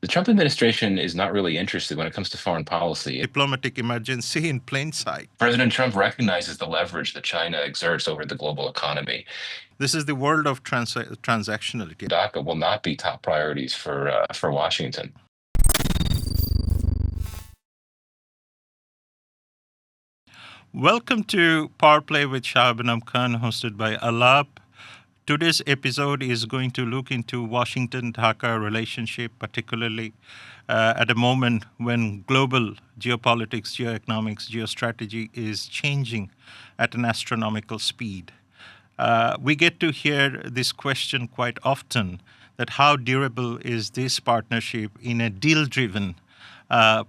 The Trump administration is not really interested when it comes to foreign policy. Diplomatic emergency in plain sight. President Trump recognizes the leverage that China exerts over the global economy. This is the world of transactionality. Dhaka will not be top priorities for Washington. Welcome to PowerPlay with Shahab Enam Khan, hosted by Alap. Today's episode is going to look into Washington-Dhaka relationship, particularly at a moment when global geopolitics, geoeconomics, geostrategy is changing at an astronomical speed. We get to hear this question quite often, that how durable is this partnership in a deal-driven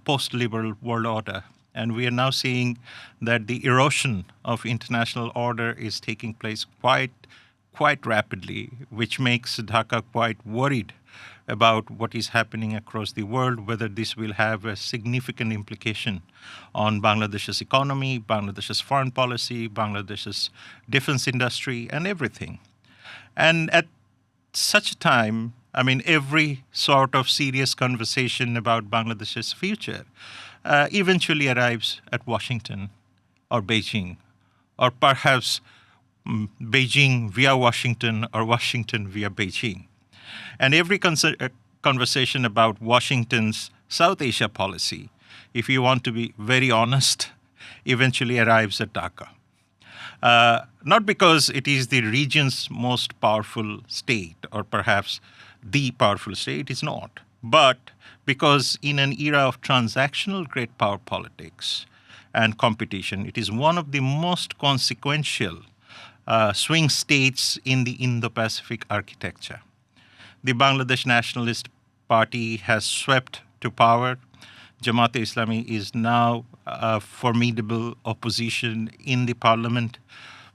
post-liberal world order? And we are now seeing that the erosion of international order is taking place quite rapidly, which makes Dhaka quite worried about what is happening across the world, whether this will have a significant implication on Bangladesh's economy, Bangladesh's foreign policy, Bangladesh's defense industry, and everything. And at such a time, every sort of serious conversation about Bangladesh's future eventually arrives at Washington or Beijing, or perhaps Beijing via Washington or Washington via Beijing. And every conversation about Washington's South Asia policy, if you want to be very honest, eventually arrives at Dhaka. Not because it is the region's most powerful state, or perhaps the powerful state, it is not, but because in an era of transactional great power politics and competition, it is one of the most consequential swing states in the Indo-Pacific architecture. The Bangladesh Nationalist Party has swept to power. Jamaat-e-Islami is now a formidable opposition in the parliament.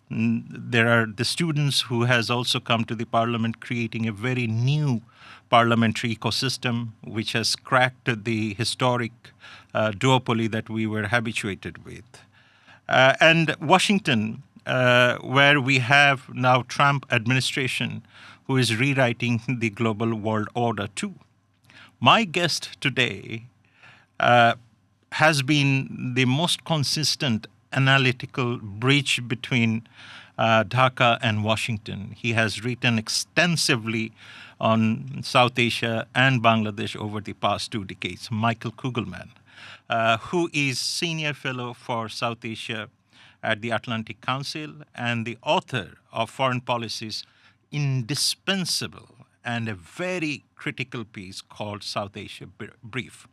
There are the students who has also come to the parliament, creating a very new parliamentary ecosystem, which has cracked the historic duopoly that we were habituated with. And Washington, where we have now Trump administration, who is rewriting the global world order too. My guest today has been the most consistent analytical bridge between Dhaka and Washington. He has written extensively on South Asia and Bangladesh over the past 2 decades. Michael Kugelman, who is Senior Fellow for South Asia at the Atlantic Council and the author of Foreign Policy's indispensable and a very critical piece called South Asia Brief.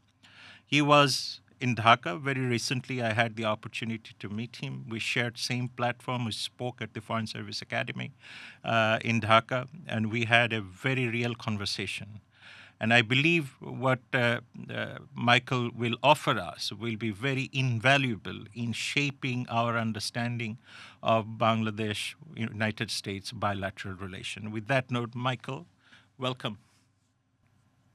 He was in Dhaka very recently. I had the opportunity to meet him. We shared same platform. We spoke at the Foreign Service Academy in Dhaka, and we had a very real conversation. And I believe what Michael will offer us will be very invaluable in shaping our understanding of Bangladesh-United States bilateral relation. With that note, Michael, welcome.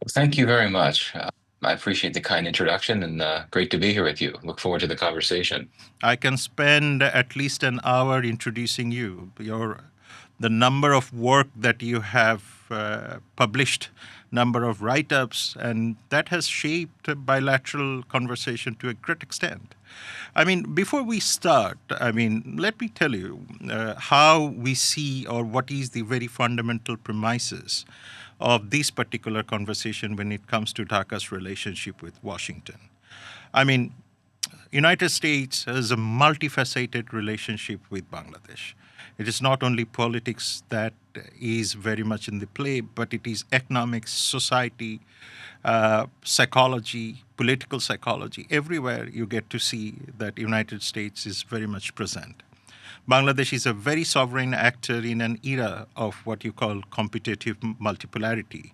Thank you very much. I appreciate the kind introduction, and great to be here with you. Look forward to the conversation. I can spend at least an hour introducing you. The number of work that you have published, number of write-ups, and that has shaped bilateral conversation to a great extent. Before we start, let me tell you how we see, or what is the very fundamental premises of this particular conversation when it comes to Dhaka's relationship with Washington. United States has a multifaceted relationship with Bangladesh. It is not only politics that is very much in the play, but it is economics, society, psychology, political psychology. Everywhere you get to see that United States is very much present. Bangladesh is a very sovereign actor in an era of what you call competitive multipolarity,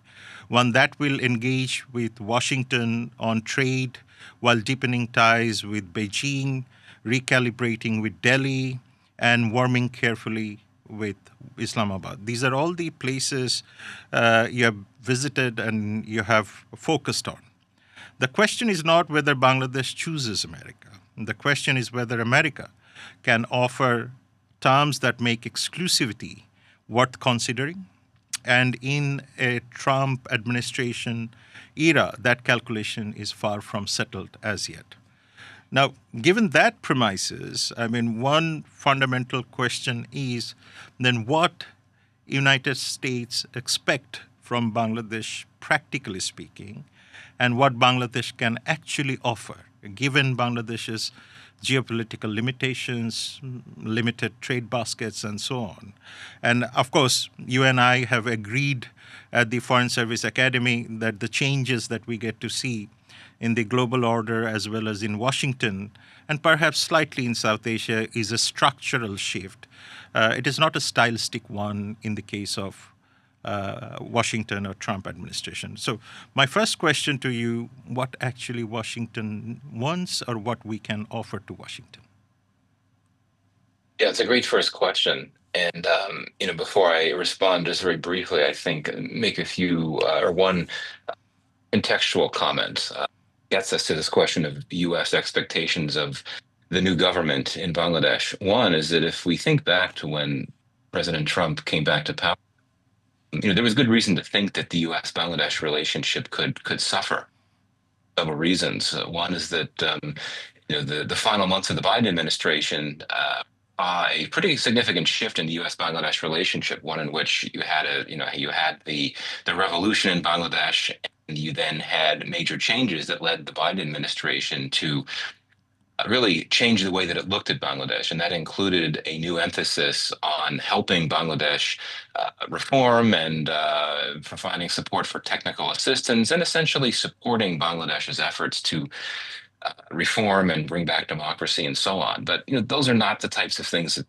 one that will engage with Washington on trade while deepening ties with Beijing, recalibrating with Delhi, and warming carefully with Islamabad. These are all the places you have visited and you have focused on. The question is not whether Bangladesh chooses America. The question is whether America can offer terms that make exclusivity worth considering, And in a Trump administration era, that calculation is far from settled as yet. Now, given that premises, I mean, one fundamental question is then what United States expect from Bangladesh, practically speaking, and what Bangladesh can actually offer, given Bangladesh's geopolitical limitations, limited trade baskets, and so on. And of course, you and I have agreed at the Foreign Service Academy that the changes that we get to see in the global order as well as in Washington, and perhaps slightly in South Asia, is a structural shift. It is not a stylistic one in the case of Washington or Trump administration. So my first question to you, what actually Washington wants or what we can offer to Washington? Yeah, it's a great first question. And before I respond, just very briefly, I think make a few or one contextual comment gets us to this question of U.S. expectations of the new government in Bangladesh. One is that if we think back to when President Trump came back to power, there was good reason to think that the U.S.-Bangladesh relationship could suffer. Several reasons. One is that the final months of the Biden administration a pretty significant shift in the U.S.-Bangladesh relationship. One in which you had the revolution in Bangladesh, and you then had major changes that led the Biden administration to really changed the way that it looked at Bangladesh, and that included a new emphasis on helping Bangladesh reform and providing support for technical assistance, and essentially supporting Bangladesh's efforts to reform and bring back democracy and so on. But those are not the types of things that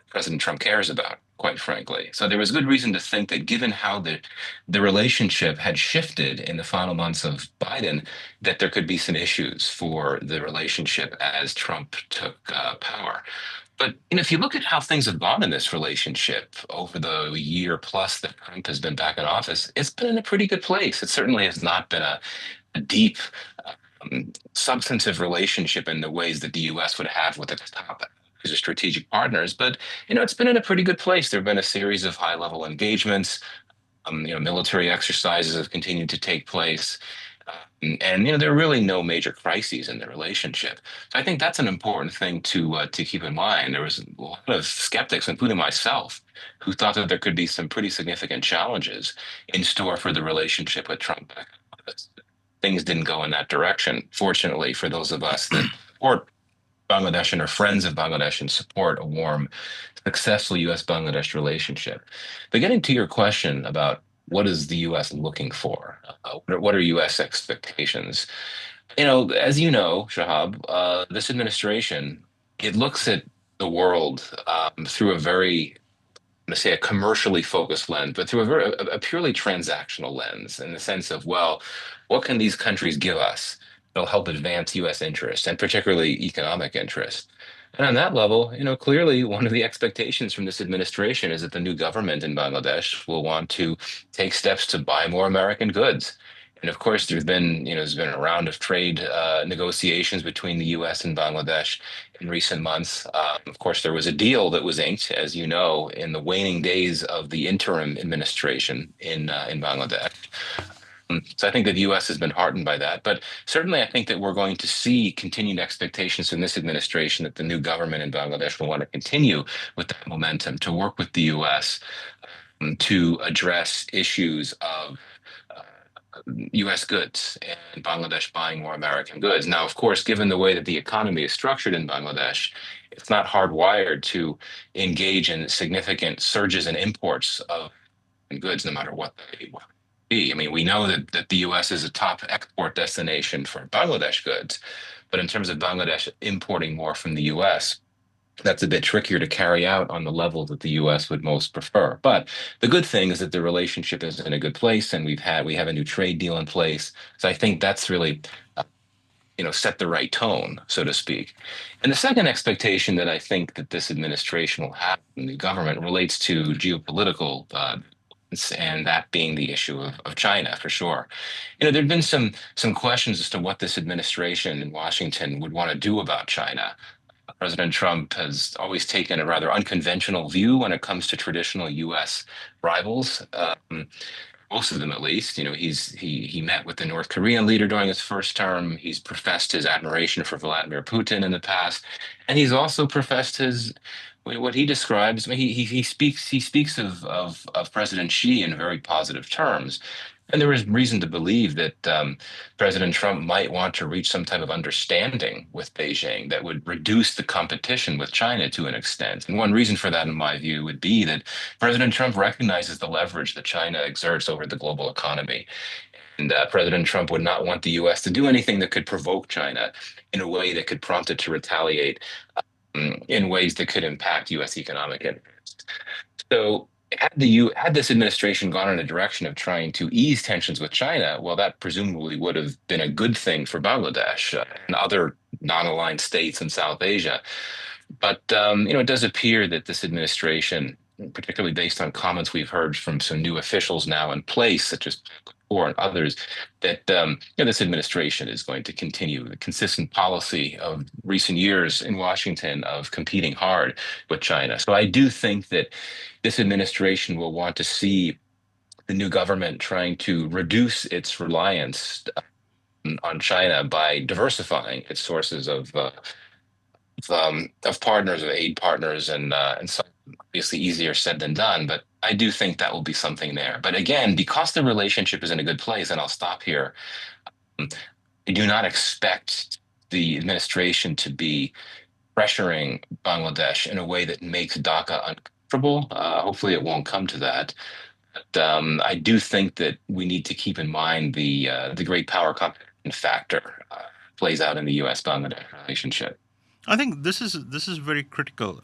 President Trump cares about, quite frankly. So there was good reason to think that given how the relationship had shifted in the final months of Biden, that there could be some issues for the relationship as Trump took power. But if you look at how things have gone in this relationship over the year plus that Trump has been back in office, it's been in a pretty good place. It certainly has not been a deep substantive relationship in the ways that the U.S. would have with its top strategic partners, but it's been in a pretty good place. There have been a series of high-level engagements. Military exercises have continued to take place, and there are really no major crises in the relationship. So I think that's an important thing to keep in mind. There was a lot of skeptics, including myself, who thought that there could be some pretty significant challenges in store for the relationship with Trump. Things didn't go in that direction. Fortunately, for those of us that support Bangladesh and are friends of Bangladesh and support a warm, successful U.S.-Bangladesh relationship. But getting to your question about what is the U.S. looking for? What are U.S. expectations? As you know, Shahab, this administration, it looks at the world through a very, I'm going to say, a commercially focused lens, but through a purely transactional lens, in the sense of, well, what can these countries give us that'll help advance U.S. interests and particularly economic interests? And on that level, clearly one of the expectations from this administration is that the new government in Bangladesh will want to take steps to buy more American goods. And of course, there's been a round of trade negotiations between the U.S. and Bangladesh in recent months. Of course, there was a deal that was inked, as you know, in the waning days of the interim administration in Bangladesh. So I think that the U.S. has been heartened by that. But certainly, I think that we're going to see continued expectations from this administration that the new government in Bangladesh will want to continue with that momentum to work with the U.S. To address issues of U.S. goods and Bangladesh buying more American goods. Now, of course, given the way that the economy is structured in Bangladesh, it's not hardwired to engage in significant surges in imports of goods, no matter what they be. I mean, we know that the U.S. is a top export destination for Bangladesh goods, but in terms of Bangladesh importing more from the U.S., that's a bit trickier to carry out on the level that the U.S. would most prefer. But the good thing is that the relationship is in a good place, and we have a new trade deal in place. So I think that's really set the right tone, so to speak. And the second expectation that I think that this administration will have in the government relates to geopolitical and that being the issue of China for sure. There've been some questions as to what this administration in Washington would want to do about China. President Trump has always taken a rather unconventional view when it comes to traditional U.S. rivals. Most of them at least. He met with the North Korean leader during his first term. He's professed his admiration for Vladimir Putin in the past, and he's also professed his what he describes. I mean, he speaks of President Xi in very positive terms. And there is reason to believe that President Trump might want to reach some type of understanding with Beijing that would reduce the competition with China to an extent. And one reason for that, in my view, would be that President Trump recognizes the leverage that China exerts over the global economy. And President Trump would not want the US to do anything that could provoke China in a way that could prompt it to retaliate in ways that could impact US economic interests. So had this administration gone in a direction of trying to ease tensions with China, well, that presumably would have been a good thing for Bangladesh and other non-aligned states in South Asia. But it does appear that this administration, particularly based on comments we've heard from some new officials now in place, such as Kapoor and others, that this administration is going to continue the consistent policy of recent years in Washington of competing hard with China. So I do think that this administration will want to see the new government trying to reduce its reliance on China by diversifying its sources of partners, of aid partners, and so obviously easier said than done. But I do think that will be something there. But again, because the relationship is in a good place, and I'll stop here, I do not expect the administration to be pressuring Bangladesh in a way that makes Dhaka uncomfortable. Hopefully, it won't come to that. But I do think that we need to keep in mind the great power competition factor plays out in the U.S.-Bangladesh relationship. I think this is very critical,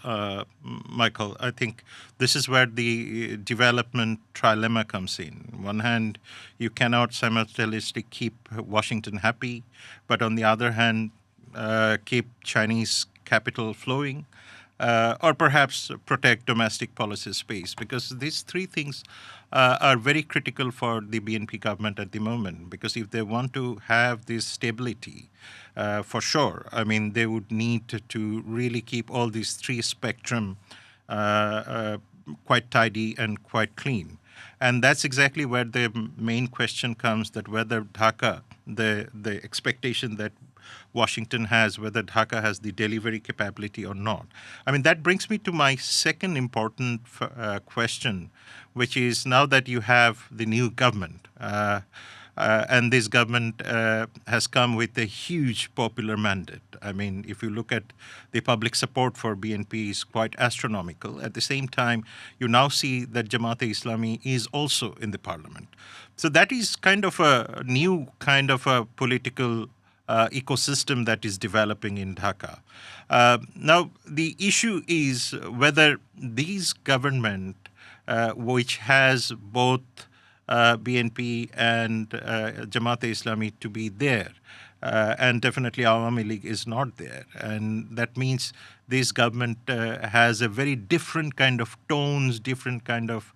Michael. I think this is where the development trilemma comes in. On one hand, you cannot simultaneously keep Washington happy, but on the other hand, keep Chinese capital flowing, or perhaps protect domestic policy space, because these three things are very critical for the BNP government at the moment. Because if they want to have this stability, for sure, I mean, they would need to really keep all these three spectrum quite tidy and quite clean. And that's exactly where the main question comes, that whether Dhaka, the expectation that Washington has, whether Dhaka has the delivery capability or not. I mean, that brings me to my second important question, which is, now that you have the new government, and this government has come with a huge popular mandate. I mean, if you look at the public support for BNP is quite astronomical. At the same time, you now see that Jamaat-e-Islami is also in the parliament. So that is kind of a new kind of a political ecosystem that is developing in Dhaka. Now, the issue is whether these government, which has both BNP and Jamaat-e-Islami to be there, and definitely Awami League is not there. And that means this government has a very different kind of tones, different kind of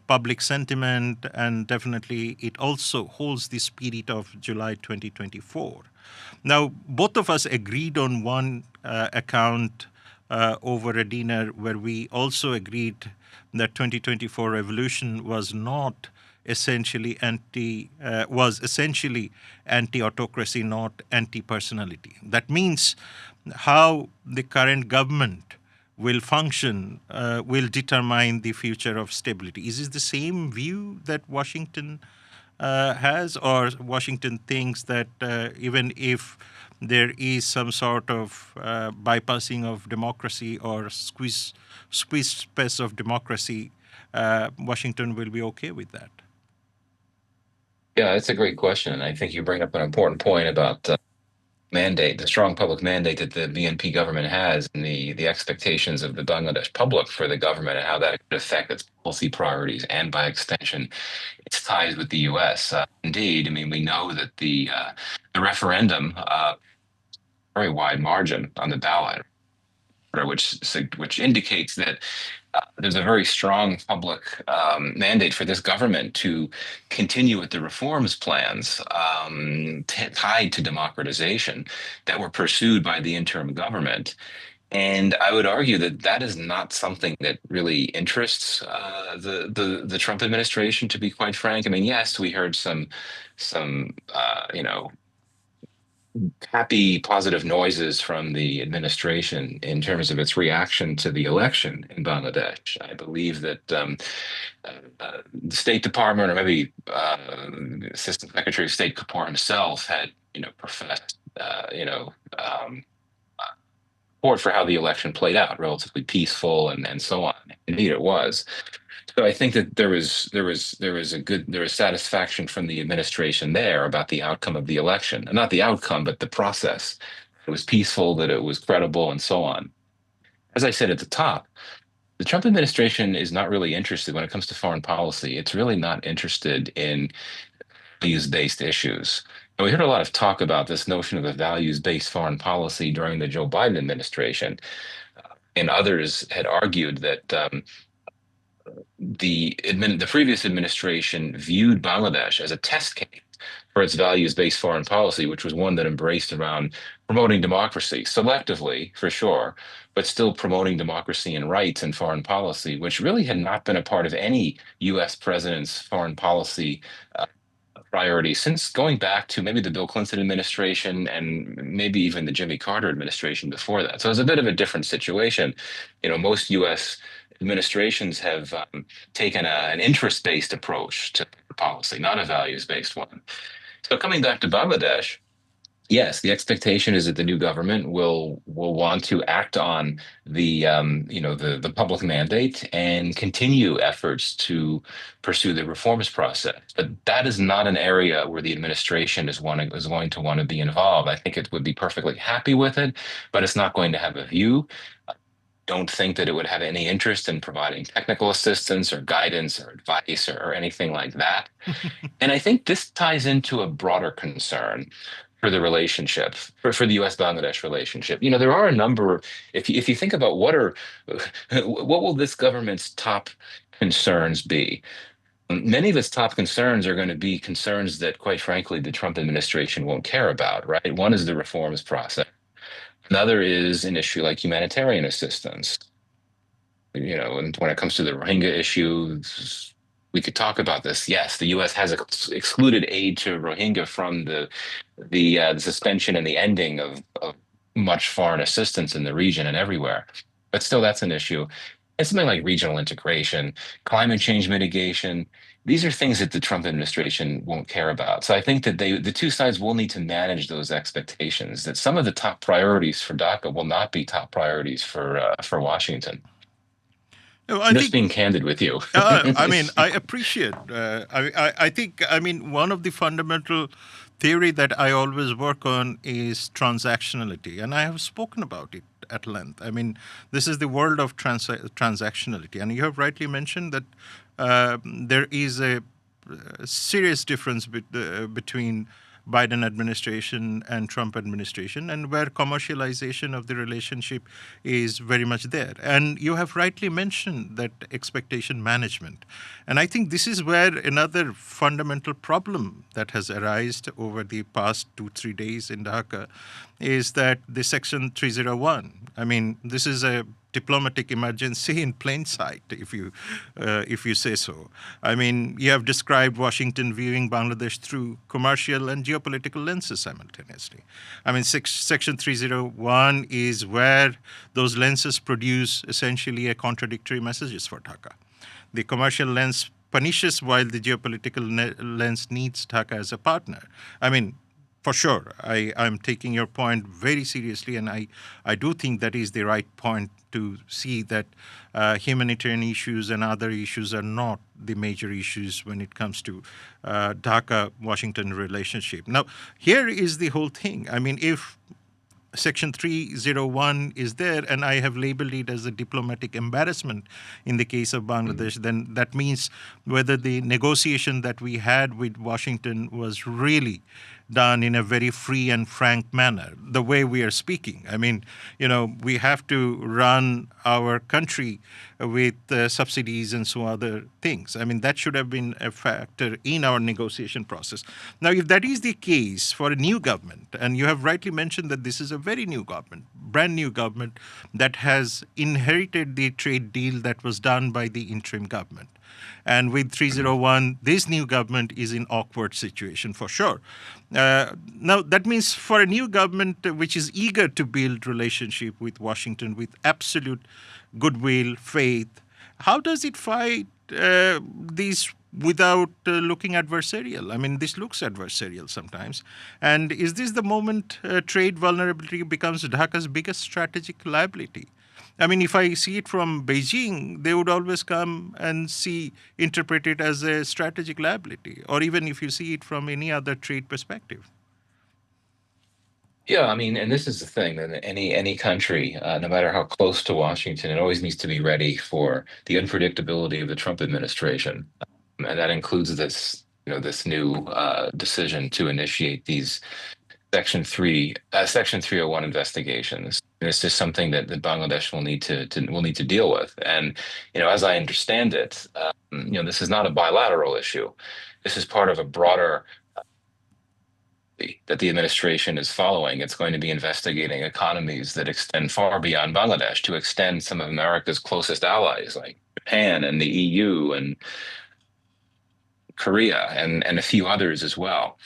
public sentiment, and definitely it also holds the spirit of July 2024. Now, both of us agreed on one account over a dinner, where we also agreed that 2024 revolution was not essentially was essentially anti-autocracy, not anti-personality. That means how the current government will function will determine the future of stability. Is this the same view that Washington has, or Washington thinks that even if there is some sort of bypassing of democracy or squeeze space of democracy, Washington will be okay with that? Yeah, it's a great question, and I think you bring up an important point about mandate, the strong public mandate that the BNP government has, and the expectations of the Bangladesh public for the government, and how that could affect its policy priorities and, by extension, its ties with the U.S. Indeed, I mean, we know that the referendum, very wide margin on the ballot, which indicates that there's a very strong public mandate for this government to continue with the reforms plans tied to democratization that were pursued by the interim government. And I would argue that that is not something that really interests the Trump administration, to be quite frank. I mean, yes, we heard some happy, positive noises from the administration in terms of its reaction to the election in Bangladesh. I believe that the State Department, or maybe Assistant Secretary of State Kapoor himself, had professed support for how the election played out, relatively peaceful and so on. Indeed, it was. So I think that there was satisfaction from the administration there about the outcome of the election, and not the outcome, but the process. It was peaceful, that it was credible, and so on. As I said at the top, the Trump administration is not really interested when it comes to foreign policy. It's really not interested in values-based issues. And we heard a lot of talk about this notion of a values-based foreign policy during the Joe Biden administration, and others had argued that the previous administration viewed Bangladesh as a test case for its values-based foreign policy, which was one that embraced around promoting democracy selectively, for sure, but still promoting democracy and rights in foreign policy, which really had not been a part of any U.S. president's foreign policy priorities since going back to maybe the Bill Clinton administration and maybe even the Jimmy Carter administration before that. So it's a bit of a different situation. Most U.S. administrations have taken an interest-based approach to policy, not a values-based one. So coming back to Bangladesh, yes, the expectation is that the new government will want to act on the public mandate and continue efforts to pursue the reforms process. But that is not an area where the administration is going to want to be involved. I think it would be perfectly happy with it, but it's not going to have a view. Don't think that it would have any interest in providing technical assistance or guidance or advice or anything like that. And I think this ties into a broader concern for the relationship, for the U.S.-Bangladesh relationship. There are a number of, if you think about what will this government's top concerns be? Many of its top concerns are going to be concerns that, quite frankly, the Trump administration won't care about, right? One is the reforms process. Another is an issue like humanitarian assistance. And when it comes to the Rohingya issue, we could talk about this. Yes, the U.S. has excluded aid to Rohingya from the suspension and the ending of much foreign assistance in the region and everywhere. But still, that's an issue. And something like regional integration, climate change mitigation, these are things that the Trump administration won't care about. So I think that the two sides will need to manage those expectations, that some of the top priorities for Dhaka will not be top priorities for Washington. No, I'm just being candid with you. I appreciate. I think. One of the fundamental theory that I always work on is transactionality, and I have spoken about it at length. This is the world of transactionality, and you have rightly mentioned that there is a serious difference between Biden administration and Trump administration, and where commercialization of the relationship is very much there. And you have rightly mentioned that expectation management. And I think this is where another fundamental problem that has arisen over the past 2-3 days in Dhaka is that the Section 301. This is a diplomatic emergency in plain sight, if you say so. You have described Washington viewing Bangladesh through commercial and geopolitical lenses simultaneously. Section 301 is where those lenses produce essentially a contradictory messages for Dhaka. The commercial lens punishes while the geopolitical lens needs Dhaka as a partner. For sure, I'm taking your point very seriously, and I do think that is the right point to see that humanitarian issues and other issues are not the major issues when it comes to Dhaka-Washington relationship. Now, here is the whole thing. If Section 301 is there, and I have labeled it as a diplomatic embarrassment in the case of Bangladesh, then that means whether the negotiation that we had with Washington was really done in a very free and frank manner, the way we are speaking. I mean, we have to run our country with subsidies and so other things. I mean, that should have been a factor in our negotiation process. Now, if that is the case for a new government, and you have rightly mentioned that this is a very new government, brand new government that has inherited the trade deal that was done by the interim government. And with Mhm. 301, this new government is in awkward situation for sure. Now, that means for a new government which is eager to build relationship with Washington with absolute goodwill, faith, how does it fight these without looking adversarial? I mean, this looks adversarial sometimes. And is this the moment trade vulnerability becomes Dhaka's biggest strategic liability? I mean, if I see it from Beijing, they would always come and interpret it as a strategic liability, or even if you see it from any other trade perspective. Yeah, I mean, and this is the thing that any country, no matter how close to Washington, it always needs to be ready for the unpredictability of the Trump administration, and that includes this new decision to initiate these Section 301 investigations. And it's just something that Bangladesh will need to deal with. And as I understand it, this is not a bilateral issue. This is part of a broader that the administration is following. It's going to be investigating economies that extend far beyond Bangladesh to extend some of America's closest allies, like Japan and the EU and Korea and a few others as well.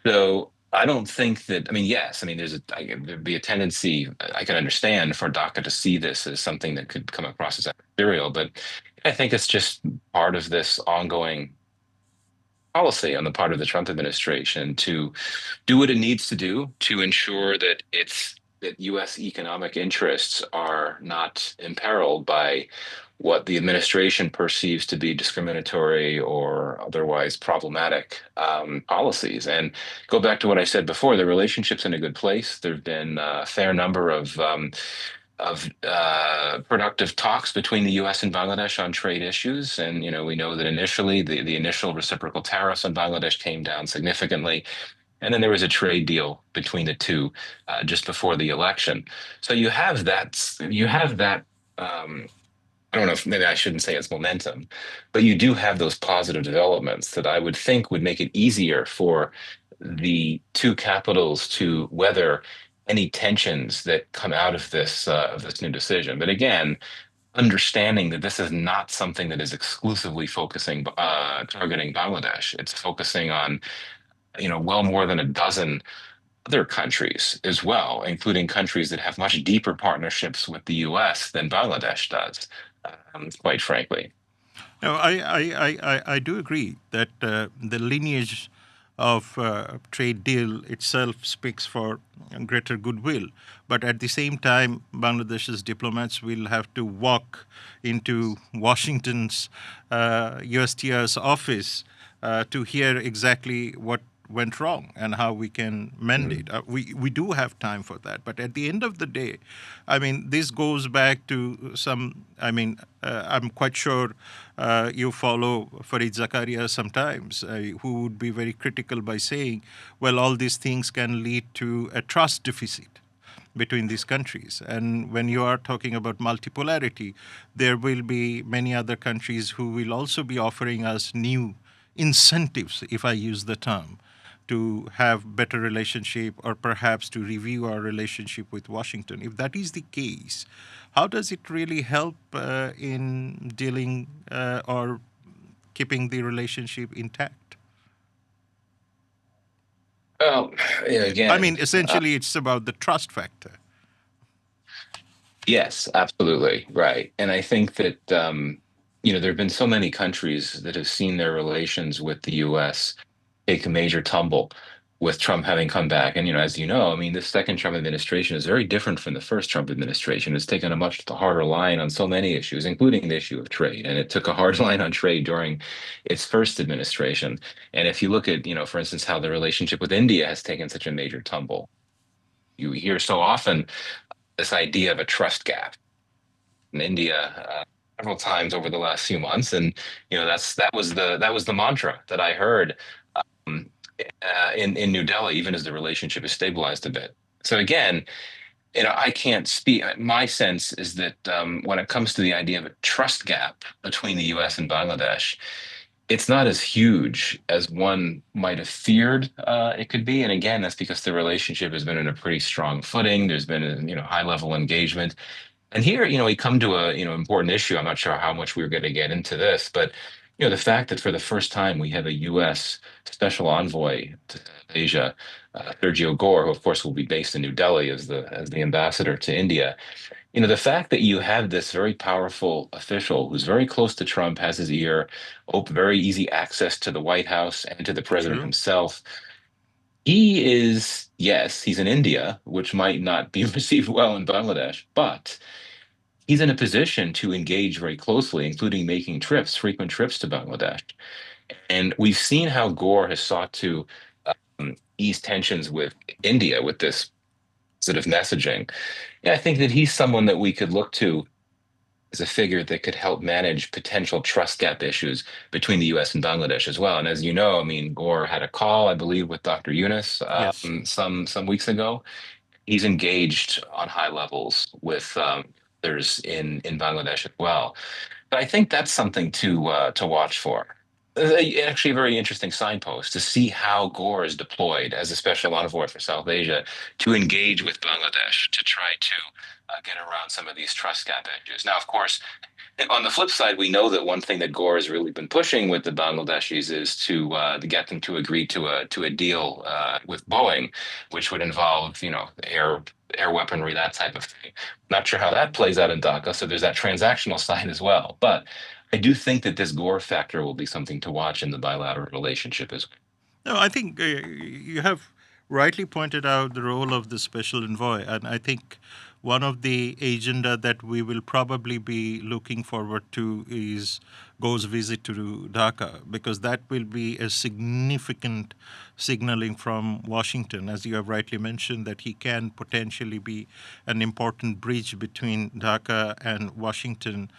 So I don't think that, I mean, yes, I mean, there'd be a tendency I can understand for DACA to see this as something that could come across as adversarial, but I think it's just part of this ongoing policy on the part of the Trump administration to do what it needs to do to ensure that U.S. economic interests are not imperiled by what the administration perceives to be discriminatory or otherwise problematic policies. And go back to what I said before, the relationship's in a good place. There've been a fair number of productive talks between the U.S. and Bangladesh on trade issues, and we know that initially the initial reciprocal tariffs on Bangladesh came down significantly, and then there was a trade deal between the two just before the election. So you have that. You have that. I don't know if maybe I shouldn't say it's momentum, but you do have those positive developments that I would think would make it easier for the two capitals to weather any tensions that come out of this new decision. But again, understanding that this is not something that is exclusively focusing targeting Bangladesh. It's focusing on well more than a dozen other countries as well, including countries that have much deeper partnerships with the U.S. than Bangladesh does, quite frankly. No, I do agree that the lineage of trade deal itself speaks for greater goodwill. But at the same time, Bangladesh's diplomats will have to walk into Washington's USTR's office to hear exactly what went wrong and how we can mend Mhm. it. We do have time for that. But at the end of the day, I mean, this goes back to I'm quite sure you follow Farid Zakaria sometimes, who would be very critical by saying, well, all these things can lead to a trust deficit between these countries. And when you are talking about multipolarity, there will be many other countries who will also be offering us new incentives, if I use the term, to have better relationship or perhaps to review our relationship with Washington. If that is the case, how does it really help in dealing or keeping the relationship intact? Well, I again, mean, essentially, it's about the trust factor. yes, absolutely right. And I think that there have been so many countries that have seen their relations with the U.S. take a major tumble with Trump having come back. And as you know, I mean, this second Trump administration is very different from the first Trump administration. It's taken a much harder line on so many issues, including the issue of trade. And it took a hard line on trade during its first administration. And if you look at, for instance, how the relationship with India has taken such a major tumble, you hear so often this idea of a trust gap in India several times over the last few months, and that was the mantra that I heard. in New Delhi, even as the relationship is stabilized a bit. So again, I can't speak. My sense is that when it comes to the idea of a trust gap between the U.S. and Bangladesh, it's not as huge as one might have feared it could be. And again, that's because the relationship has been in a pretty strong footing. There's been a high level engagement. And here, we come to a, important issue. I'm not sure how much we're going to get into this, but the fact that for the first time we have a U.S. special envoy to Asia, Sergio Gore, who of course will be based in New Delhi as the ambassador to India. The fact that you have this very powerful official who's very close to Trump, has his ear, very easy access to the White House and to the president True. himself. He is, yes, he's in India, which might not be received well in Bangladesh, but he's in a position to engage very closely, including making trips, frequent trips to Bangladesh. And we've seen how Gore has sought to ease tensions with India with this sort of messaging. Yeah, I think that he's someone that we could look to as a figure that could help manage potential trust gap issues between the U.S. and Bangladesh as well. And as you know, I mean, Gore had a call, I believe, with Dr. Yunus Yes. some weeks ago. He's engaged on high levels with others in Bangladesh as well. But I think that's something to watch for. Actually, a very interesting signpost to see how Gore is deployed as a special envoy for South Asia to engage with Bangladesh to try to get around some of these trust gap issues. Now, of course, on the flip side, we know that one thing that Gore has really been pushing with the Bangladeshis is to get them to agree to a deal with Boeing, which would involve air weaponry, that type of thing. Not sure how that plays out in Dhaka, so there's that transactional side as well. But I do think that this Gore factor will be something to watch in the bilateral relationship as well. No, I think you have rightly pointed out the role of the special envoy, and I think one of the agenda that we will probably be looking forward to is Go's visit to Dhaka, because that will be a significant signaling from Washington, as you have rightly mentioned, that he can potentially be an important bridge between Dhaka and Washington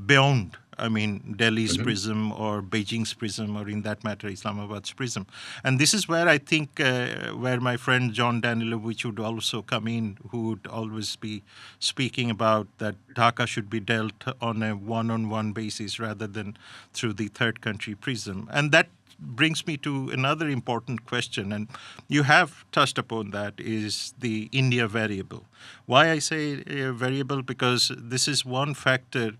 beyond, I mean, Delhi's Mhm. prism or Beijing's prism, or in that matter, Islamabad's prism. And this is where I think where my friend John Danilovich would also come in, who would always be speaking about that Dhaka should be dealt on a one-on-one basis rather than through the third country prism. And that brings me to another important question, and you have touched upon that, is the India variable. Why I say variable? Because this is one factor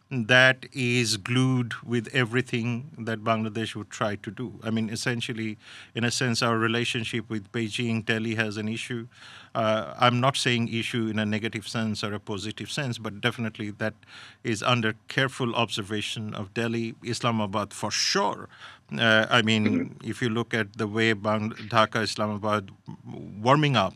that is glued with everything that Bangladesh would try to do. I mean, essentially, in a sense, our relationship with Beijing, Delhi has an issue. I'm not saying issue in a negative sense or a positive sense, but definitely that is under careful observation of Delhi, Islamabad for sure. I Mhm. mean, if you look at the way Dhaka, Islamabad warming up,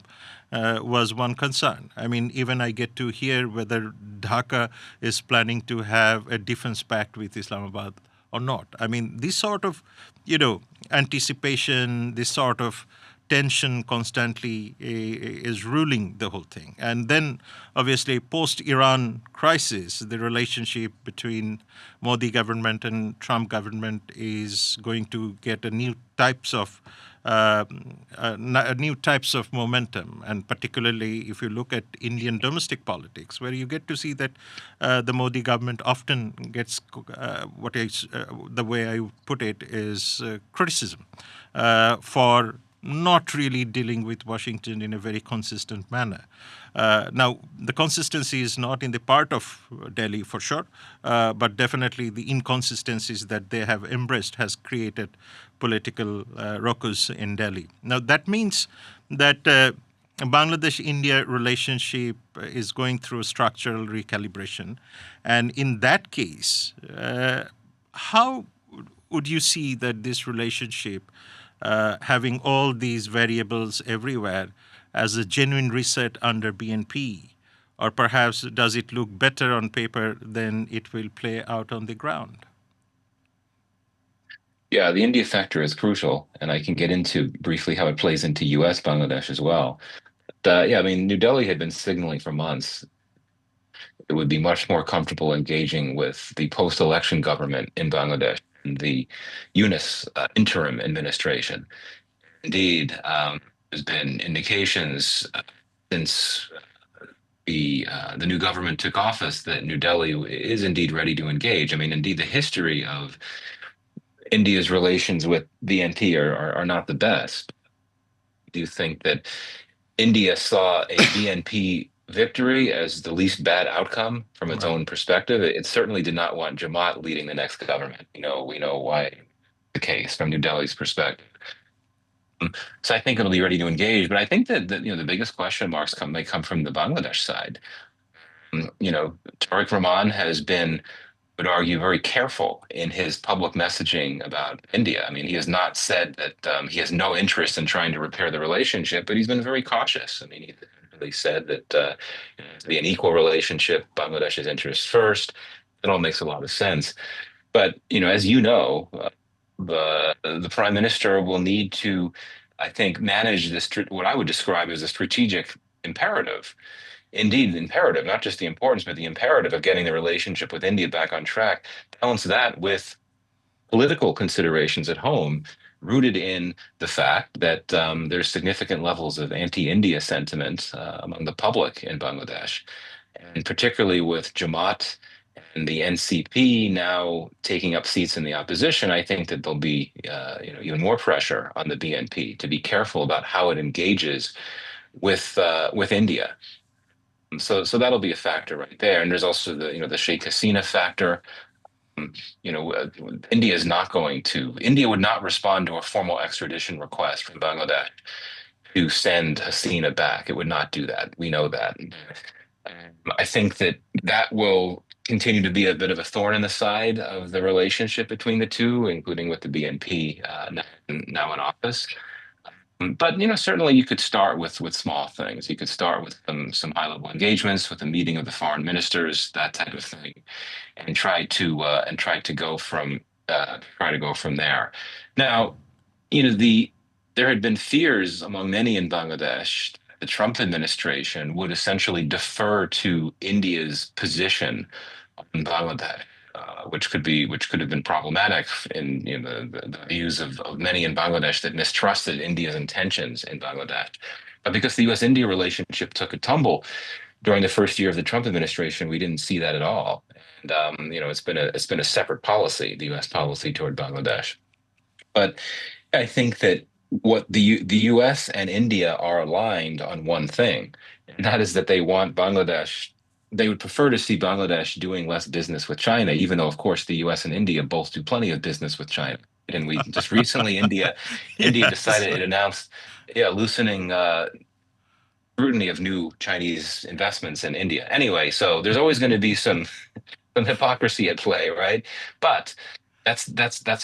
was one concern. I mean, even I get to hear whether Dhaka is planning to have a defense pact with Islamabad or not. I mean, this sort of, anticipation, this sort of tension constantly is ruling the whole thing. And then, obviously, post-Iran crisis, the relationship between Modi government and Trump government is going to get a new types of momentum, and particularly if you look at Indian domestic politics, where you get to see that the Modi government often gets the way I put it is criticism for not really dealing with Washington in a very consistent manner. Now, the consistency is not in the part of Delhi for sure, but definitely the inconsistencies that they have embraced has created political ruckus in Delhi. Now, that means that Bangladesh-India relationship is going through structural recalibration, and in that case, how would you see that this relationship, having all these variables everywhere, as a genuine reset under BNP? Or perhaps does it look better on paper than it will play out on the ground? Yeah, the India factor is crucial, and I can get into briefly how it plays into U.S. Bangladesh as well. Yeah, I mean, New Delhi had been signaling for months it would be much more comfortable engaging with the post-election government in Bangladesh and the Yunus interim administration. Indeed, there's been indications since the new government took office that New Delhi is indeed ready to engage. I mean, indeed, the history of India's relations with BNP are not the best. I do think that India saw a BNP victory as the least bad outcome from its Right. own perspective. It certainly did not want Jamaat leading the next government. We know why the case from New Delhi's perspective. So I think it'll be ready to engage. But I think that the biggest question marks may come from the Bangladesh side. Tariq Rahman has been, would argue, very careful in his public messaging about India. I mean, he has not said that he has no interest in trying to repair the relationship, but he's been very cautious. I mean, he really said that to be an equal relationship, Bangladesh's interests first. It all makes a lot of sense. But as you know, the prime minister will need to, I think, manage this what I would describe as a strategic imperative. Indeed, the imperative, not just the importance, but the imperative of getting the relationship with India back on track. Balance that with political considerations at home, rooted in the fact that there's significant levels of anti-India sentiment among the public in Bangladesh, and particularly with Jamaat and the NCP now taking up seats in the opposition. I think that there'll be even more pressure on the BNP to be careful about how it engages with India. So that'll be a factor right there. And there's also the Sheikh Hasina factor. Um, India is not going to. India would not respond to a formal extradition request from Bangladesh to send Hasina back. It would not do that. We know that. I think that will continue to be a bit of a thorn in the side of the relationship between the two, including with the BNP now in office. But certainly you could start with small things. You could start with some high level engagements, with a meeting of the foreign ministers, that type of thing, and try to go from there. Now, there had been fears among many in Bangladesh. The Trump administration would essentially defer to India's position in Bangladesh, which could have been problematic in the views of many in Bangladesh that mistrusted India's intentions in Bangladesh. But because the U.S.-India relationship took a tumble during the first year of the Trump administration, we didn't see that at all. And it's been a separate policy, the U.S. policy toward Bangladesh. But I think that what the U.S. and India are aligned on one thing, and that is that they want Bangladesh. They would prefer to see Bangladesh doing less business with China, even though, of course, the U.S. and India both do plenty of business with China. And we just recently, India Yes. decided, it announced, yeah, loosening scrutiny of new Chinese investments in India. Anyway, so there's always going to be some hypocrisy at play, right? But that's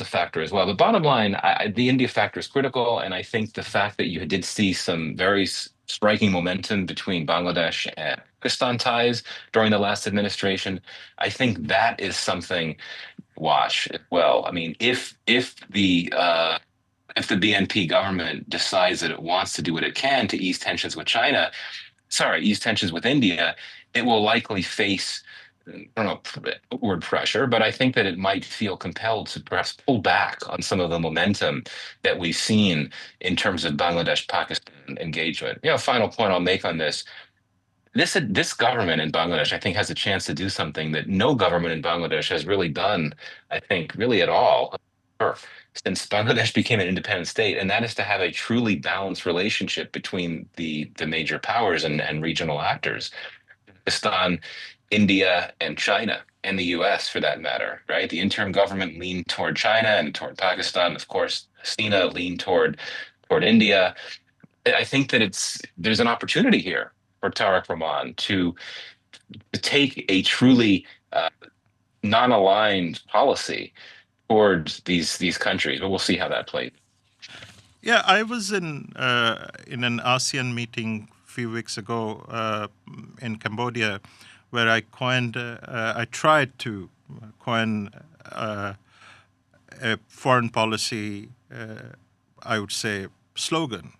a factor as well. The bottom line, the India factor is critical, and I think the fact that you did see some very striking momentum between Bangladesh and Pakistan ties during the last administration, I think that is something to watch as well. I mean, if the BNP government decides that it wants to do what it can to ease tensions with China, sorry, ease tensions with India, it will likely face, I don't know, word pressure, but I think that it might feel compelled to perhaps pull back on some of the momentum that we've seen in terms of Bangladesh-Pakistan engagement. Final point I'll make on this. This government in Bangladesh, I think, has a chance to do something that no government in Bangladesh has really done, I think, really at all since Bangladesh became an independent state, and that is to have a truly balanced relationship between the major powers and regional actors. Pakistan, India, and China, and the US for that matter, right? The interim government leaned toward China and toward Pakistan. Of course, Hasina leaned toward India. I think that there's an opportunity here for Tariq Rahman to take a truly non-aligned policy towards these countries, but we'll see how that plays. Yeah, I was in an ASEAN meeting a few weeks ago in Cambodia, where I tried to coin a foreign policy, I would say, slogan.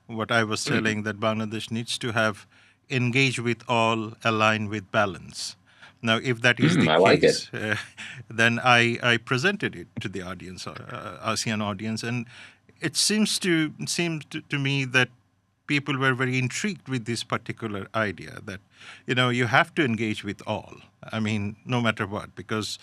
What I was telling that Bangladesh needs to have engage with all, align with balance. Now, if that is the I like it. case, then I presented it to the audience, ASEAN audience, and it seems to me that people were very intrigued with this particular idea that you have to engage with all. I mean, no matter what, because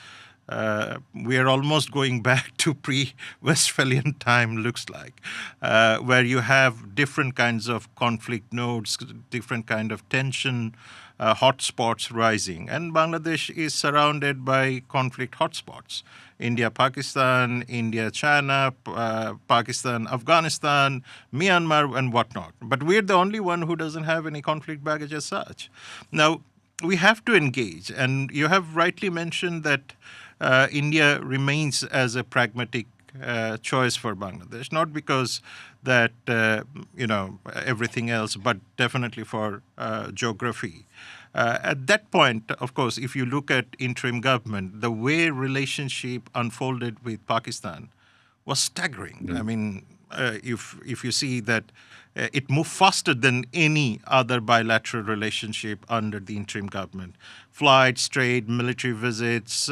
we are almost going back to pre-Westphalian time, looks like, where you have different kinds of conflict nodes, different kind of tension, hotspots rising. And Bangladesh is surrounded by conflict hotspots. India, Pakistan, India, China, Pakistan, Afghanistan, Myanmar, and whatnot. But we're the only one who doesn't have any conflict baggage as such. Now, we have to engage. And you have rightly mentioned that India remains as a pragmatic choice for Bangladesh, not because that everything else, but definitely for geography. At that point, of course, if you look at interim government, the way relationship unfolded with Pakistan was staggering. I mean, if you see that it moved faster than any other bilateral relationship under the interim government, flights, trade, military visits,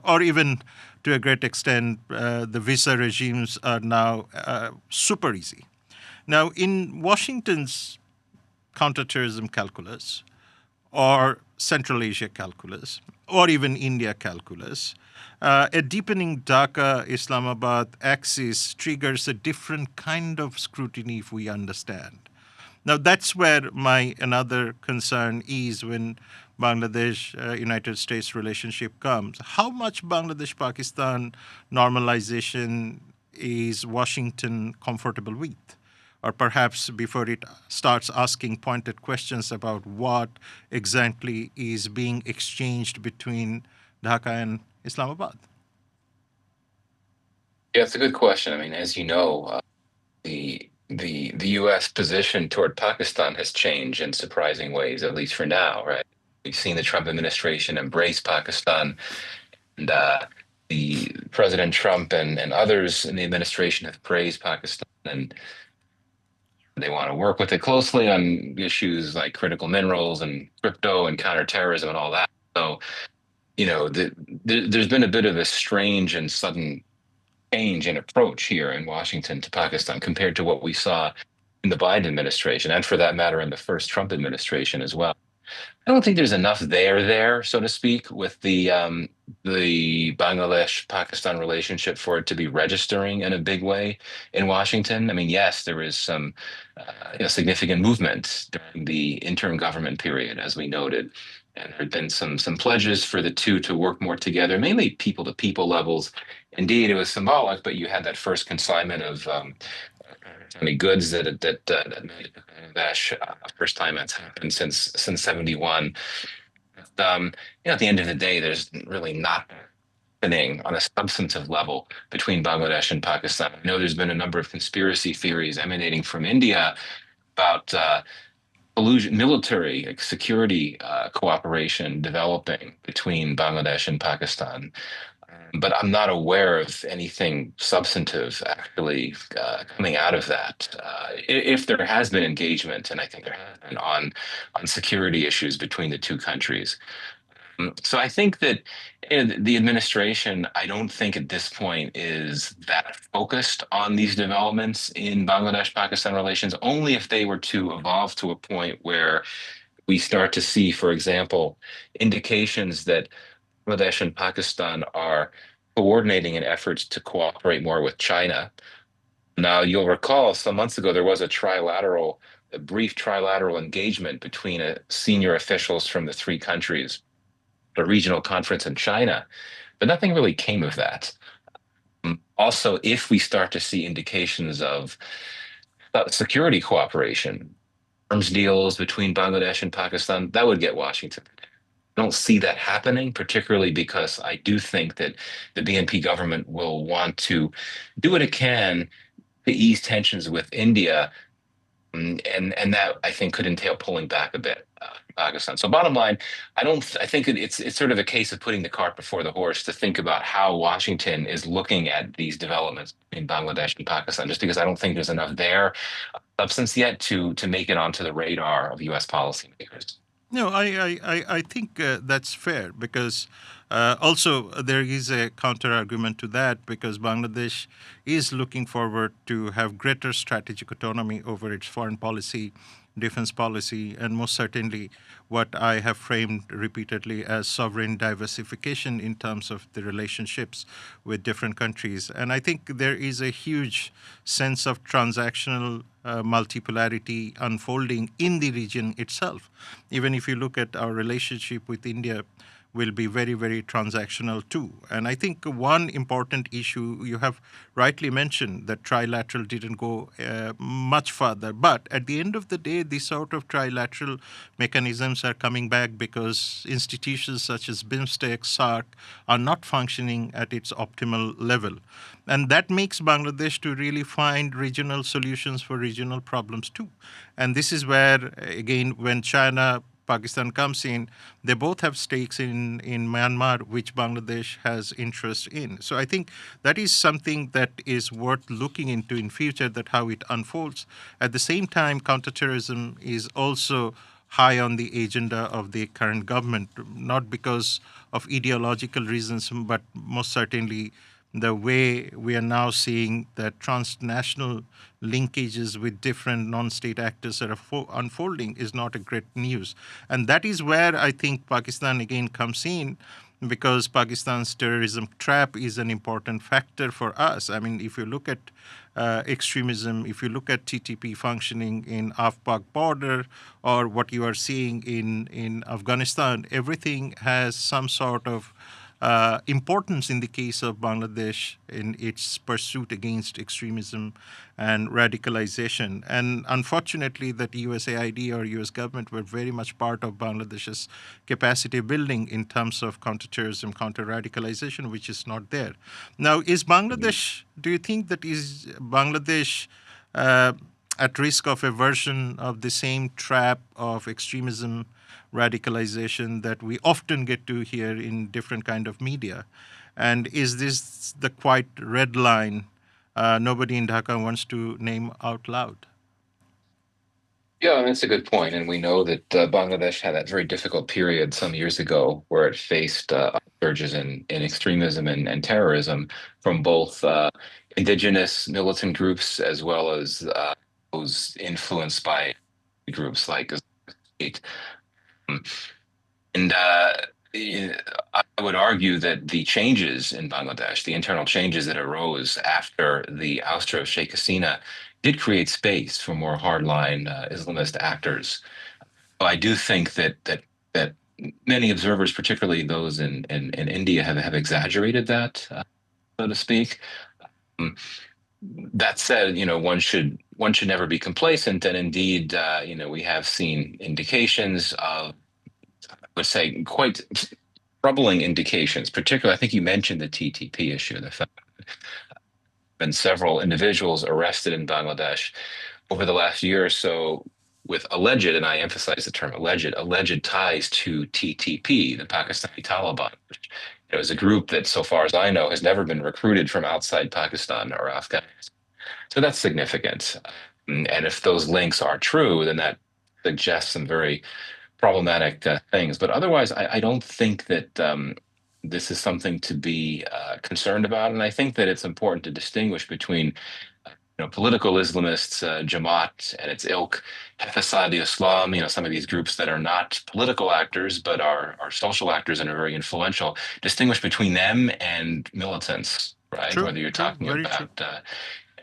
or even to a great extent, the visa regimes are now super easy. Now, in Washington's counterterrorism calculus, or Central Asia calculus, or even India calculus, a deepening Dhaka Islamabad axis triggers a different kind of scrutiny if we understand. Now, that's where my another concern is when Bangladesh United States relationship comes. How much Bangladesh Pakistan normalization is Washington comfortable with? Or perhaps before it starts asking pointed questions about what exactly is being exchanged between Dhaka and Islamabad. Yeah, it's a good question. I mean, as you know, the U.S. position toward Pakistan has changed in surprising ways, at least for now, right? We've seen the Trump administration embrace Pakistan, and the President Trump and others in the administration have praised Pakistan, and they want to work with it closely on issues like critical minerals and crypto and counterterrorism and all that. So, there's been a bit of a strange and sudden change in approach here in Washington to Pakistan compared to what we saw in the Biden administration, and for that matter, in the first Trump administration as well. I don't think there's enough there, so to speak, with the Bangladesh-Pakistan relationship for it to be registering in a big way in Washington. I mean, yes, there is some significant movement during the interim government period, as we noted, and there had been some pledges for the two to work more together, mainly people-to-people levels. Indeed, it was symbolic, but you had that first consignment of any goods that made Bangladesh, first time that's happened since 71. At the end of the day, there's really not happening on a substantive level between Bangladesh and Pakistan. I know there's been a number of conspiracy theories emanating from India about military like security cooperation developing between Bangladesh and Pakistan. But I'm not aware of anything substantive actually coming out of that. If there has been engagement, and I think there has been on security issues between the two countries. So I think that the administration, I don't think at this point is that focused on these developments in Bangladesh-Pakistan relations, only if they were to evolve to a point where we start to see, for example, indications that Bangladesh and Pakistan are coordinating in efforts to cooperate more with China. Now, you'll recall some months ago there was a brief trilateral engagement between senior officials from the three countries, a regional conference in China, but nothing really came of that. Also, if we start to see indications of security cooperation, arms deals between Bangladesh and Pakistan, that would get Washington. I don't see that happening, particularly because I do think that the BNP government will want to do what it can to ease tensions with India, and that I think could entail pulling back a bit from Pakistan. So bottom line, I think it's sort of a case of putting the cart before the horse to think about how Washington is looking at these developments in Bangladesh and Pakistan, just because I don't think there's enough there substance yet to make it onto the radar of U.S. policymakers. No, I think that's fair because Also, there is a counter argument to that because Bangladesh is looking forward to have greater strategic autonomy over its foreign policy, defense policy, and most certainly what I have framed repeatedly as sovereign diversification in terms of the relationships with different countries. And I think there is a huge sense of transactional multipolarity unfolding in the region itself. Even if you look at our relationship with India, will be very, very transactional too. And I think one important issue you have rightly mentioned that trilateral didn't go much further. But at the end of the day, these sort of trilateral mechanisms are coming back because institutions such as BIMSTEC, SARC are not functioning at its optimal level. And that makes Bangladesh to really find regional solutions for regional problems too. And this is where, again, when China Pakistan comes in, they both have stakes in Myanmar, which Bangladesh has interest in. So I think that is something that is worth looking into in future, that how it unfolds. At the same time, counterterrorism is also high on the agenda of the current government, not because of ideological reasons, but most certainly the way we are now seeing that transnational linkages with different non-state actors that are unfolding is not a great news. And that is where I think Pakistan again comes in, because Pakistan's terrorism trap is an important factor for us. I mean, if you look at extremism, if you look at TTP functioning in Af-Pak border, or what you are seeing in Afghanistan, everything has some sort of importance in the case of Bangladesh in its pursuit against extremism and radicalization. And unfortunately, that USAID or US government were very much part of Bangladesh's capacity building in terms of counterterrorism, counter-radicalization, which is not there. Now, is Bangladesh, do you think that is Bangladesh uh, at risk of a version of the same trap of extremism, radicalization that we often get to hear in different kind of media? And is this the quite red line nobody in Dhaka wants to name out loud? Yeah, that's a good point. And we know that Bangladesh had that very difficult period some years ago where it faced surges in extremism and terrorism from both indigenous militant groups as well as those influenced by groups like Islamic State. Um, And I would argue that the changes in Bangladesh, the internal changes that arose after the ouster of Sheikh Hasina, did create space for more hardline Islamist actors. I do think that many observers, particularly those in India, have exaggerated that, so to speak. Um, that said, one should never be complacent, and indeed, we have seen indications of, I would say, quite troubling indications. Particularly, I think you mentioned the TTP issue, the fact been several individuals arrested in Bangladesh over the last year or so with alleged, and I emphasize the term alleged ties to TTP, the Pakistani Taliban, which is a group that, so far as I know, has never been recruited from outside Pakistan or Afghanistan. So that's significant. And if those links are true, then that suggests some very problematic things. But otherwise, I don't think that this is something to be concerned about. And I think that it's important to distinguish between political Islamists, Jamaat and its ilk, Hafezat Islam, some of these groups that are not political actors but are social actors and are very influential, distinguish between them and militants, right? True, Whether you're true, talking very true. about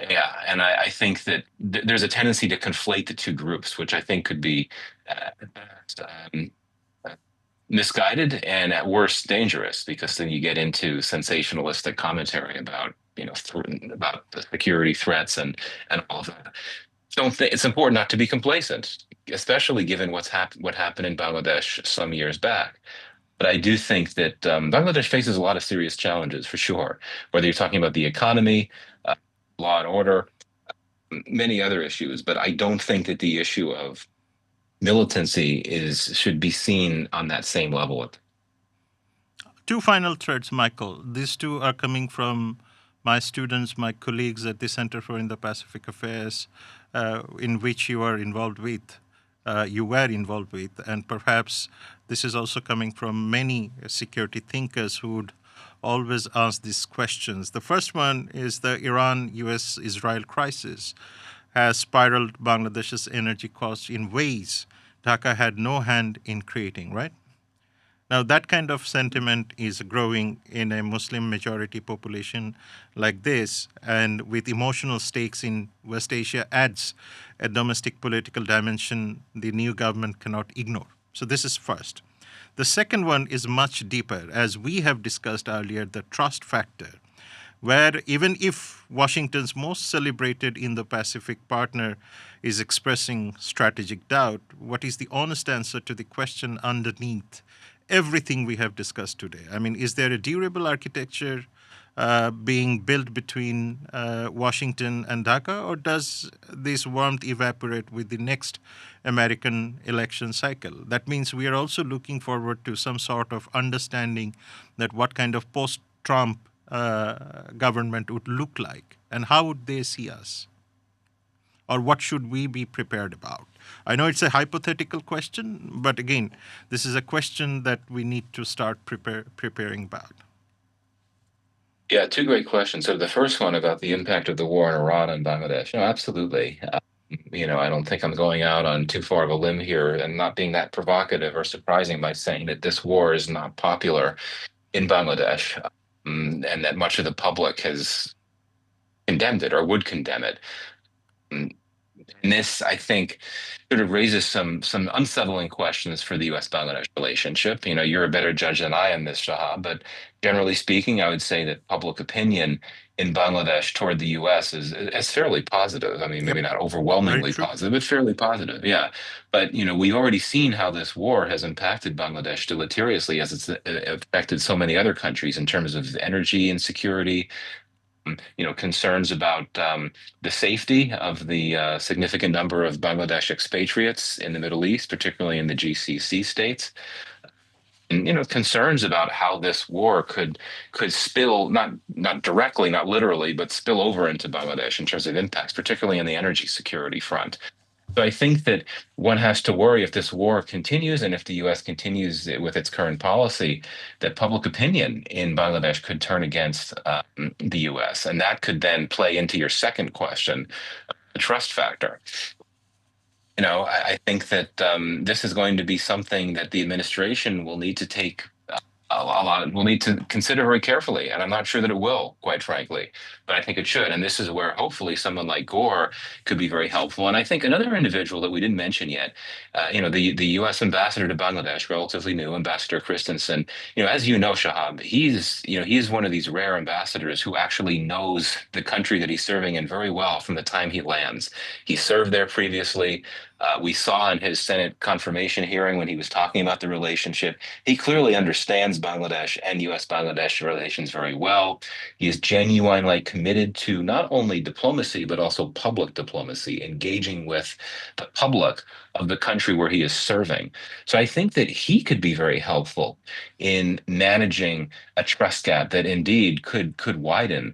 yeah, and I think that there's a tendency to conflate the two groups, which I think could be um, misguided and at worst dangerous, because then you get into sensationalistic commentary about about the security threats and all of that. Don't think it's important not to be complacent, especially given what happened in Bangladesh some years back. But I do think that Bangladesh faces a lot of serious challenges for sure, whether you're talking about the economy, uh, law and order, many other issues. But I don't think that the issue of militancy is should be seen on that same level. Two final threads, Michael. These two are coming from my students, my colleagues at the Center for Indo-Pacific Affairs, in which you are involved with. you were involved with, and perhaps this is also coming from many security thinkers who would always ask these questions. The first one is the Iran-US-Israel crisis has spiraled Bangladesh's energy costs in ways Dhaka had no hand in creating, right? Now, that kind of sentiment is growing in a Muslim majority population like this, and with emotional stakes in West Asia, adds a domestic political dimension the new government cannot ignore. So, this is first. The second one is much deeper, as we have discussed earlier, the trust factor, where even if Washington's most celebrated Indo Pacific partner is expressing strategic doubt, what is the honest answer to the question underneath everything we have discussed today? I mean, is there a durable architecture being built between Washington and Dhaka, or does this warmth evaporate with the next American election cycle? That means we are also looking forward to some sort of understanding that what kind of post-Trump government would look like, and how would they see us, or what should we be prepared about? I know it's a hypothetical question, but again, this is a question that we need to start preparing about. Yeah, two great questions. So the first one about the impact of the war in Iran and Bangladesh. No, absolutely. I don't think I'm going out on too far of a limb here and not being that provocative or surprising by saying that this war is not popular in Bangladesh, and that much of the public has condemned it or would condemn it. Um, And this, I think, sort of raises some unsettling questions for the U.S.-Bangladesh relationship. You're a better judge than I am, Ms. Shahab, but generally speaking, I would say that public opinion in Bangladesh toward the U.S. is fairly positive. I mean, Yep, maybe not very overwhelmingly true. positive, but fairly positive. Yeah. But we've already seen how this war has impacted Bangladesh deleteriously as it's affected so many other countries in terms of energy insecurity, concerns about the safety of the significant number of Bangladesh expatriates in the Middle East, particularly in the GCC states, and concerns about how this war could spill not directly, not literally, but spill over into Bangladesh in terms of impacts, particularly in the energy security front. So I think that one has to worry if this war continues and if the U.S. continues with its current policy, that public opinion in Bangladesh could turn against the U.S. And that could then play into your second question, the trust factor. I think that this is going to be something that the administration will need to take a lot will need to consider very carefully, and I'm not sure that it will, quite frankly, but I think it should. And this is where hopefully someone like Gore could be very helpful. And I think another individual that we didn't mention yet, the U.S. ambassador to Bangladesh, relatively new, Ambassador Christensen. As you know, Shahab, he's one of these rare ambassadors who actually knows the country that he's serving in very well from the time he lands. He served there previously. We saw in his Senate confirmation hearing when he was talking about the relationship, he clearly understands Bangladesh and U.S. Bangladesh relations very well. He is genuinely committed to not only diplomacy, but also public diplomacy, engaging with the public of the country where he is serving. So I think that he could be very helpful in managing a trust gap that indeed could widen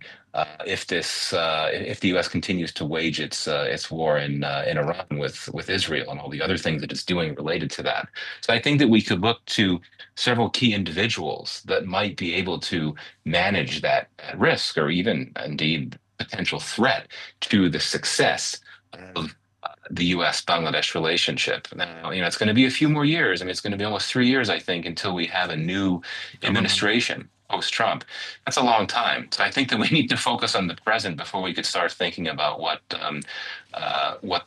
if the U.S. continues to wage its war in Iran with Israel and all the other things that it's doing related to that. So I think that we could look to several key individuals that might be able to manage that risk or even indeed potential threat to the success of the U.S. Bangladesh relationship. Now, it's going to be a few more years. I mean, it's going to be almost 3 years, I think, until we have a new Government. administration post-Trump. That's a long time. So I think that we need to focus on the present before we could start thinking about what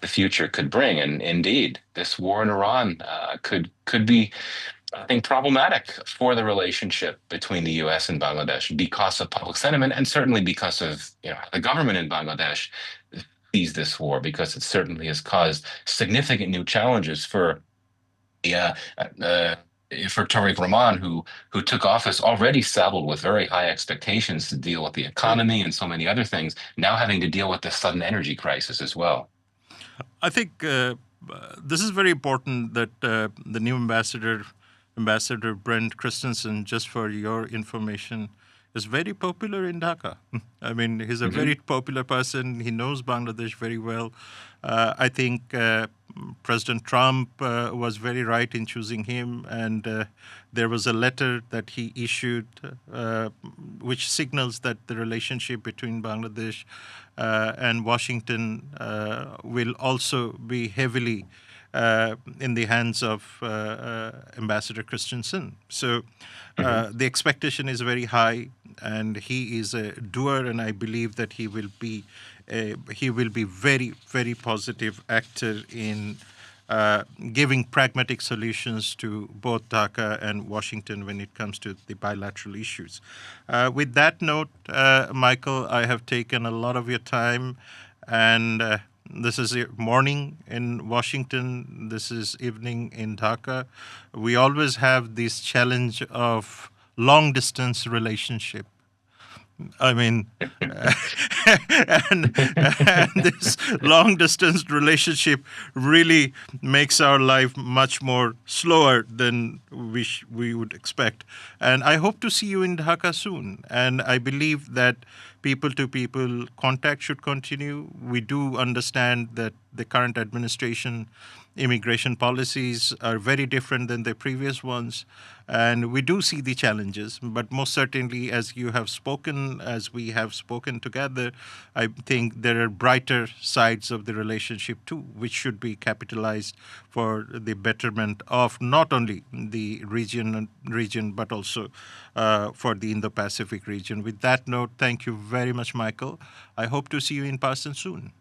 the future could bring. And indeed, this war in Iran could be, I think, problematic for the relationship between the U.S. and Bangladesh because of public sentiment and certainly because of the government in Bangladesh sees this war, because it certainly has caused significant new challenges uh, uh, for Tariq Rahman, who took office already saddled with very high expectations to deal with the True. economy and so many other things, now having to deal with the sudden energy crisis as well. I think this is very important that the new ambassador, Ambassador Brent Christensen, just for your information, is very popular in Dhaka. I mean, he's a very popular person. He knows Bangladesh very well. I think President Trump was very right in choosing him, and there was a letter that he issued which signals that the relationship between Bangladesh and Washington will also be heavily in the hands of Ambassador Christensen. So the expectation is very high, and he is a doer, and I believe that he will be very, very positive actor in giving pragmatic solutions to both Dhaka and Washington when it comes to the bilateral issues. With that note, Michael, I have taken a lot of your time, and this is morning in Washington. This is evening in Dhaka. We always have this challenge of long distance relationship. I mean, and this long distance relationship really makes our life much more slower than we would expect. And I hope to see you in Dhaka soon. And I believe that people to people contact should continue. We do understand that the current administration immigration policies are very different than the previous ones. And we do see the challenges, but most certainly, as you have spoken, as we have spoken together, I think there are brighter sides of the relationship too, which should be capitalized for the betterment of not only the region, but also for the Indo-Pacific region. With that note, thank you very much, Michael. I hope to see you in person soon.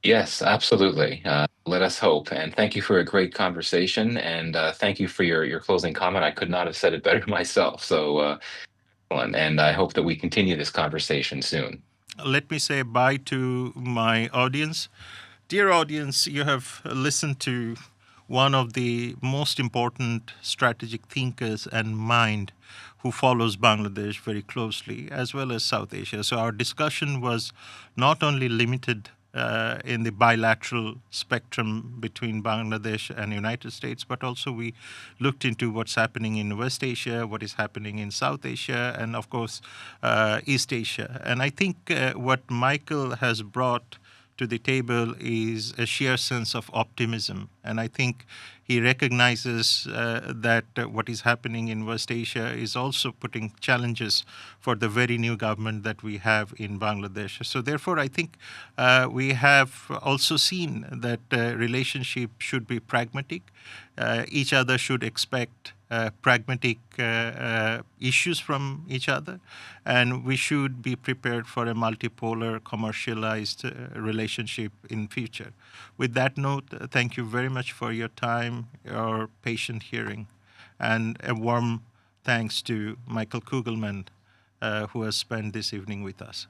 Yes, absolutely. Let us hope. And thank you for a great conversation. And thank you for your closing comment. I could not have said it better myself. So, excellent. And I hope that we continue this conversation soon. Let me say bye to my audience. Dear audience, you have listened to one of the most important strategic thinkers and mind who follows Bangladesh very closely, as well as South Asia. So our discussion was not only limited in the bilateral spectrum between Bangladesh and United States, but also we looked into what's happening in West Asia, what is happening in South Asia, and of course, East Asia. And I think what Michael has brought to the table is a sheer sense of optimism. And I think he recognizes that what is happening in West Asia is also putting challenges for the very new government that we have in Bangladesh. So therefore, I think we have also seen that relationship should be pragmatic. Each other should expect pragmatic issues from each other, and we should be prepared for a multipolar, commercialized relationship in future. With that note, thank you very much for your time, your patient hearing, and a warm thanks to Michael Kugelman, who has spent this evening with us.